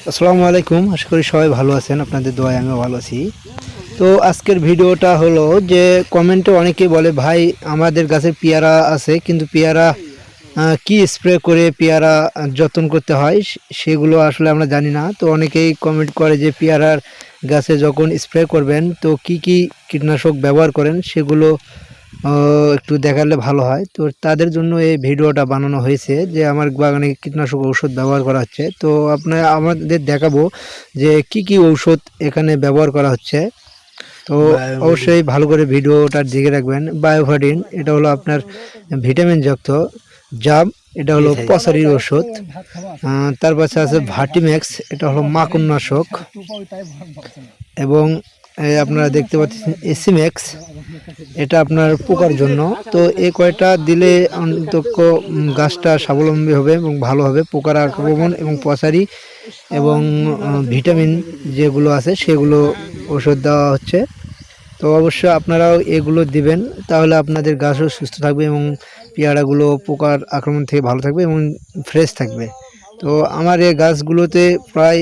আসসালামু আলাইকুম। আশা করি সবাই ভালো আছেন, আপনাদের দোয়ায় আমিও ভালো আছি। তো আজকের ভিডিওটা হলো যে কমেন্টে অনেকেই বলে ভাই আমাদের গাছে পেয়ারা আছে কিন্তু পেয়ারা কি স্প্রে করে পেয়ারা যত্ন করতে হয় সেগুলো আসলে আমরা জানি না। তো অনেকেই কমেন্ট করে যে পেয়ারার গাছে যখন স্প্রে করবেন তো কি কি কীটনাশক ব্যবহার করেন সেগুলো একটু দেখালে ভালো হয়। তো তাদের জন্য এই ভিডিওটা বানানো হয়েছে যে আমার বাগানে কীটনাশক ঔষধ ব্যবহার করা হচ্ছে। তো আমাদের দেখাবো যে কি কি ঔষধ এখানে ব্যবহার করা হচ্ছে। তো অবশ্যই ভালো করে ভিডিওটা দেখে রাখবেন। বায়োভাডিন এটা হলো আপনার ভিটামিন যুক্ত। জাম এটা হলো পচারির ওষুধ। তার পাশে আছে ভার্টিম্যাক্স, এটা হলো মাকড়নাশক। এবং আপনারা দেখতে পাচ্ছেন এসিম্যাক্স, এটা আপনার পোকার জন্য। তো এই কয়টা দিলে অন্তত গাছটা স্বাবলম্বী হবে এবং ভালো হবে। পোকার আক্রমণ এবং পচারি এবং ভিটামিন যেগুলো আছে সেগুলো ওষুধ দেওয়া হচ্ছে। তো অবশ্যই আপনারাও এগুলো দিবেন, তাহলে আপনাদের গাছও সুস্থ থাকবে এবং পেয়ারাগুলো পোকার আক্রমণ থেকে ভালো থাকবে এবং ফ্রেশ থাকবে। তো আমার এই গাছগুলোতে প্রায়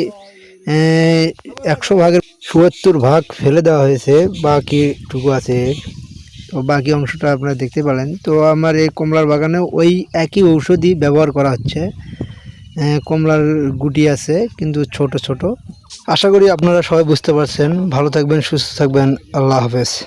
100 ভাগের ৭০ ভাগ ফেলে দেওয়া হয়েছে, বাকিটুকু আছে। তো বাকি অংশটা আপনারা দেখতে পেলেন। তো আমার এই কমলার বাগানে ওই একই ঔষধই ব্যবহার করা হচ্ছে। কমলার গুটি আছে কিন্তু ছোট ছোট। আশা করি আপনারা সবাই বুঝতে পারছেন। ভালো থাকবেন, সুস্থ থাকবেন। আল্লাহ হাফেজ।